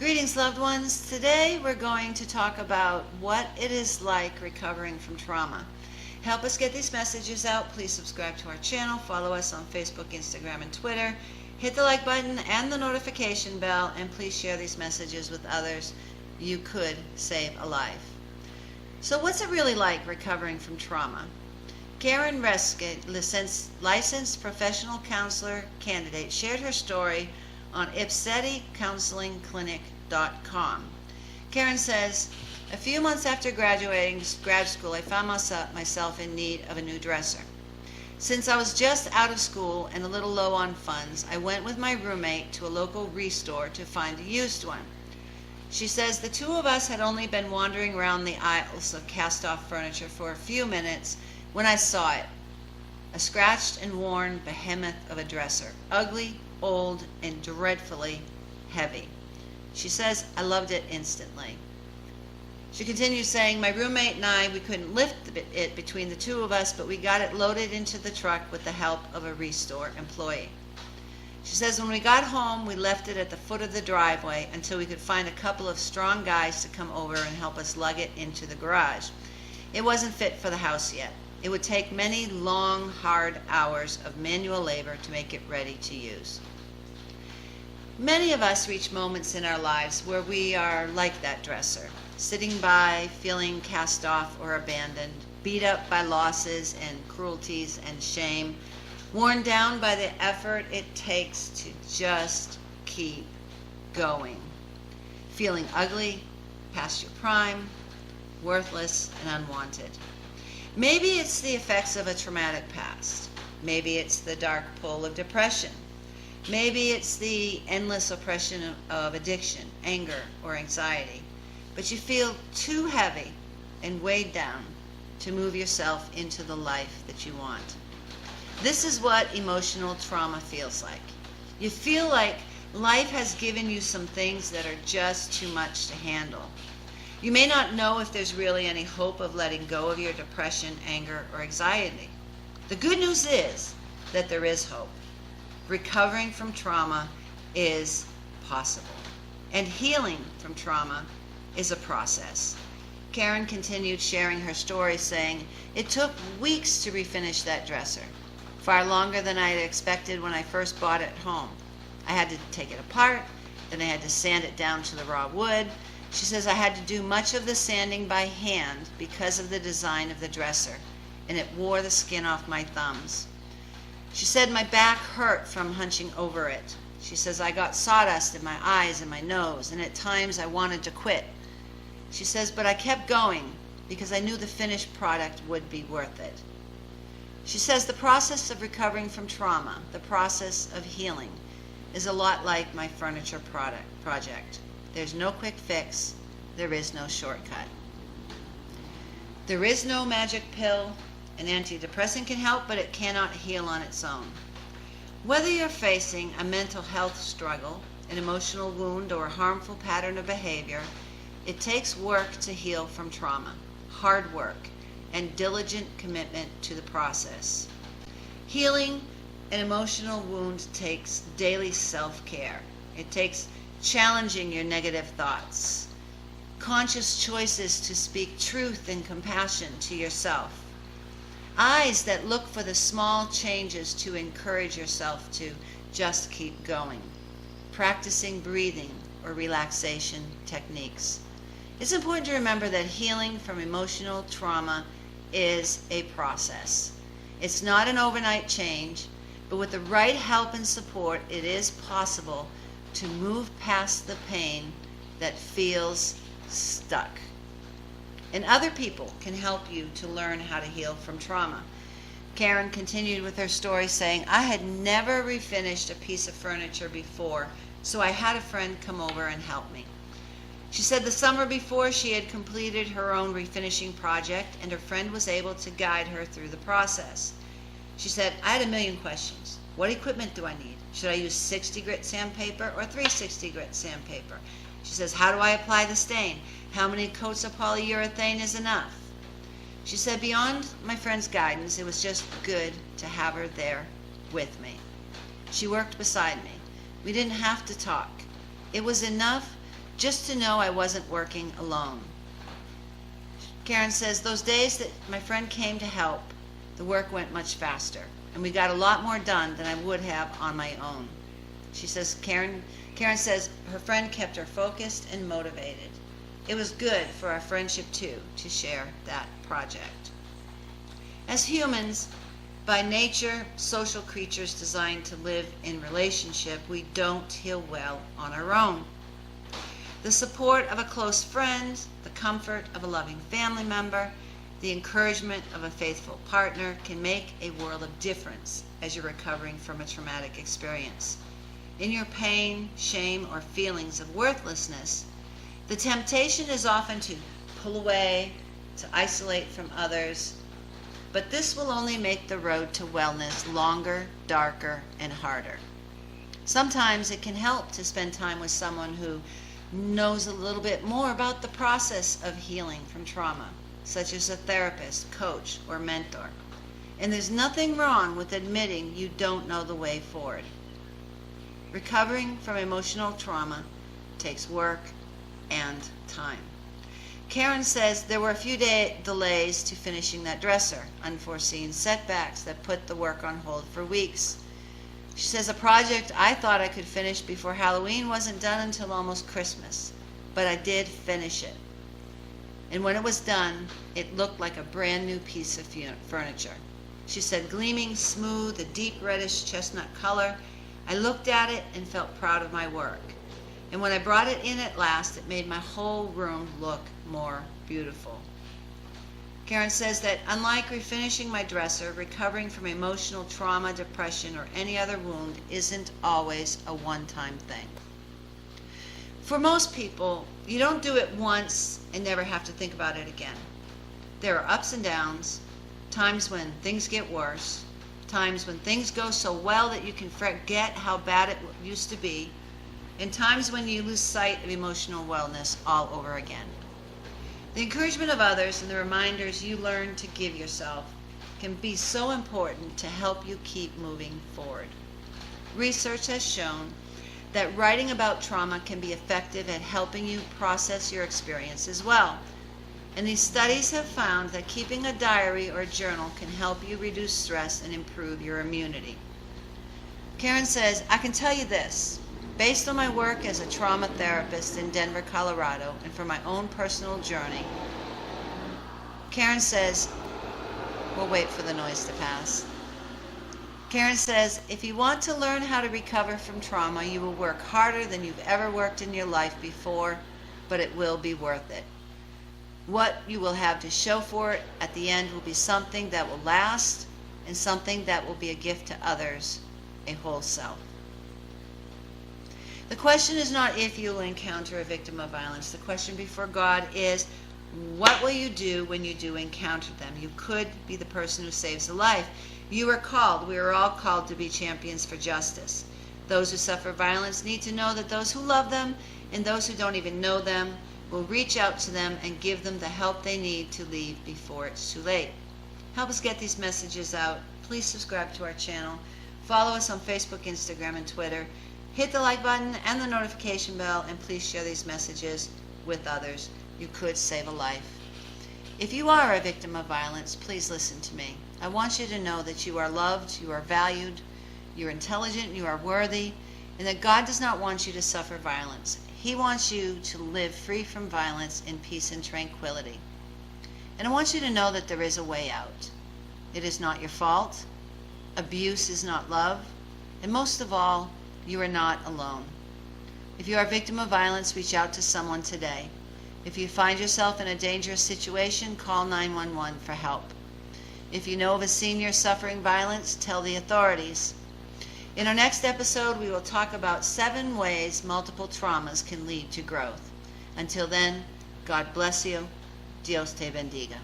Greetings, loved ones. Today we're going to talk about what it is like recovering from trauma. Help us get these messages out. Please subscribe to our channel, follow us on Facebook, Instagram, and Twitter. Hit the like button and the notification bell, and please share these messages with others. You could save a life. So what's it really like recovering from trauma? Karen Reske, licensed professional counselor candidate, shared her story on ipseticounselingclinic.com. Karen says, a few months after graduating grad school, I found myself in need of a new dresser. Since I was just out of school and a little low on funds, I went with my roommate to a local restore to find a used one. She says the two of us had only been wandering around the aisles of cast-off furniture for a few minutes when I saw it. A scratched and worn behemoth of a dresser, ugly, old, and dreadfully heavy. She says, I loved it instantly. She continues saying, my roommate and I, we couldn't lift it between the two of us, but we got it loaded into the truck with the help of a restore employee. She says, when we got home, we left it at the foot of the driveway until we could find a couple of strong guys to come over and help us lug it into the garage. It wasn't fit for the house yet. It would take many long, hard hours of manual labor to make it ready to use. Many of us reach moments in our lives where we are like that dresser, sitting by, feeling cast off or abandoned, beat up by losses and cruelties and shame, worn down by the effort it takes to just keep going, feeling ugly, past your prime, worthless, and unwanted. Maybe it's the effects of a traumatic past. Maybe it's the dark pull of depression. Maybe it's the endless oppression of addiction, anger, or anxiety. But you feel too heavy and weighed down to move yourself into the life that you want. This is what emotional trauma feels like. You feel like life has given you some things that are just too much to handle. You may not know if there's really any hope of letting go of your depression, anger, or anxiety. The good news is that there is hope. Recovering from trauma is possible, and healing from trauma is a process. Karen continued sharing her story, saying, it took weeks to refinish that dresser, far longer than I had expected when I first bought it home. I had to take it apart, then I had to sand it down to the raw wood. She says I had to do much of the sanding by hand because of the design of the dresser, and it wore the skin off my thumbs. She said my back hurt from hunching over it. She says I got sawdust in my eyes and my nose, and at times I wanted to quit. She says, but I kept going because I knew the finished product would be worth it. She says the process of recovering from trauma, the process of healing, is a lot like my furniture project. There's no quick fix. There is no shortcut. There is no magic pill. An antidepressant can help, but it cannot heal on its own. Whether you're facing a mental health struggle, an emotional wound, or a harmful pattern of behavior, it takes work to heal from trauma, hard work, and diligent commitment to the process. Healing an emotional wound takes daily self-care. It takes challenging your negative thoughts, conscious choices to speak truth and compassion to yourself, eyes that look for the small changes to encourage yourself to just keep going, practicing breathing or relaxation techniques. It's important to remember that healing from emotional trauma is a process. It's not an overnight change, but with the right help and support, it is possible to move past the pain that feels stuck. And other people can help you to learn how to heal from trauma. Karen continued with her story saying, I had never refinished a piece of furniture before, so I had a friend come over and help me. She said the summer before she had completed her own refinishing project, and her friend was able to guide her through the process. She said, I had a million questions. What equipment do I need? Should I use 60 grit sandpaper or 360 grit sandpaper? She says, how do I apply the stain? How many coats of polyurethane is enough? She said, beyond my friend's guidance, it was just good to have her there with me. She worked beside me. We didn't have to talk. It was enough just to know I wasn't working alone. Karen says, those days that my friend came to help, the work went much faster, and we got a lot more done than I would have on my own. She says, Karen says her friend kept her focused and motivated. It was good for our friendship, too, to share that project. As humans, by nature, social creatures designed to live in relationship, we don't heal well on our own. The support of a close friend, the comfort of a loving family member, the encouragement of a faithful partner can make a world of difference as you're recovering from a traumatic experience. In your pain, shame, or feelings of worthlessness, the temptation is often to pull away, to isolate from others, but this will only make the road to wellness longer, darker, and harder. Sometimes it can help to spend time with someone who knows a little bit more about the process of healing from trauma, such as a therapist, coach, or mentor. And there's nothing wrong with admitting you don't know the way forward. Recovering from emotional trauma takes work and time. Karen says there were a few delays to finishing that dresser, unforeseen setbacks that put the work on hold for weeks. She says a project I thought I could finish before Halloween wasn't done until almost Christmas, but I did finish it. And when it was done, it looked like a brand new piece of furniture. She said, gleaming, smooth, a deep reddish chestnut color. I looked at it and felt proud of my work. And when I brought it in at last, it made my whole room look more beautiful. Karen says that unlike refinishing my dresser, recovering from emotional trauma, depression, or any other wound isn't always a one-time thing. For most people, you don't do it once and never have to think about it again. There are ups and downs, times when things get worse, times when things go so well that you can forget how bad it used to be, and times when you lose sight of emotional wellness all over again. The encouragement of others and the reminders you learn to give yourself can be so important to help you keep moving forward. Research has shown that writing about trauma can be effective at helping you process your experience as well. And these studies have found that keeping a diary or journal can help you reduce stress and improve your immunity. Karen says, I can tell you this. Based on my work as a trauma therapist in Denver, Colorado, and for my own personal journey, Karen says, we'll wait for the noise to pass. Karen says, if you want to learn how to recover from trauma, you will work harder than you've ever worked in your life before, but it will be worth it. What you will have to show for it at the end will be something that will last and something that will be a gift to others, a whole self. The question is not if you will encounter a victim of violence. The question before God is, what will you do when you do encounter them? You could be the person who saves a life. You are called. We are all called to be champions for justice. Those who suffer violence need to know that those who love them and those who don't even know them will reach out to them and give them the help they need to leave before it's too late. Help us get these messages out. Please subscribe to our channel. Follow us on Facebook, Instagram, and Twitter. Hit the like button and the notification bell, and please share these messages with others. You could save a life. If you are a victim of violence, please listen to me. I want you to know that you are loved, you are valued, you're intelligent, you are worthy, and that God does not want you to suffer violence. He wants you to live free from violence in peace and tranquility. And I want you to know that there is a way out. It is not your fault. Abuse is not love. And most of all, you are not alone. If you are a victim of violence, reach out to someone today. If you find yourself in a dangerous situation, call 911 for help. If you know of a senior suffering violence, tell the authorities. In our next episode, we will talk about 7 ways multiple traumas can lead to growth. Until then, God bless you. Dios te bendiga.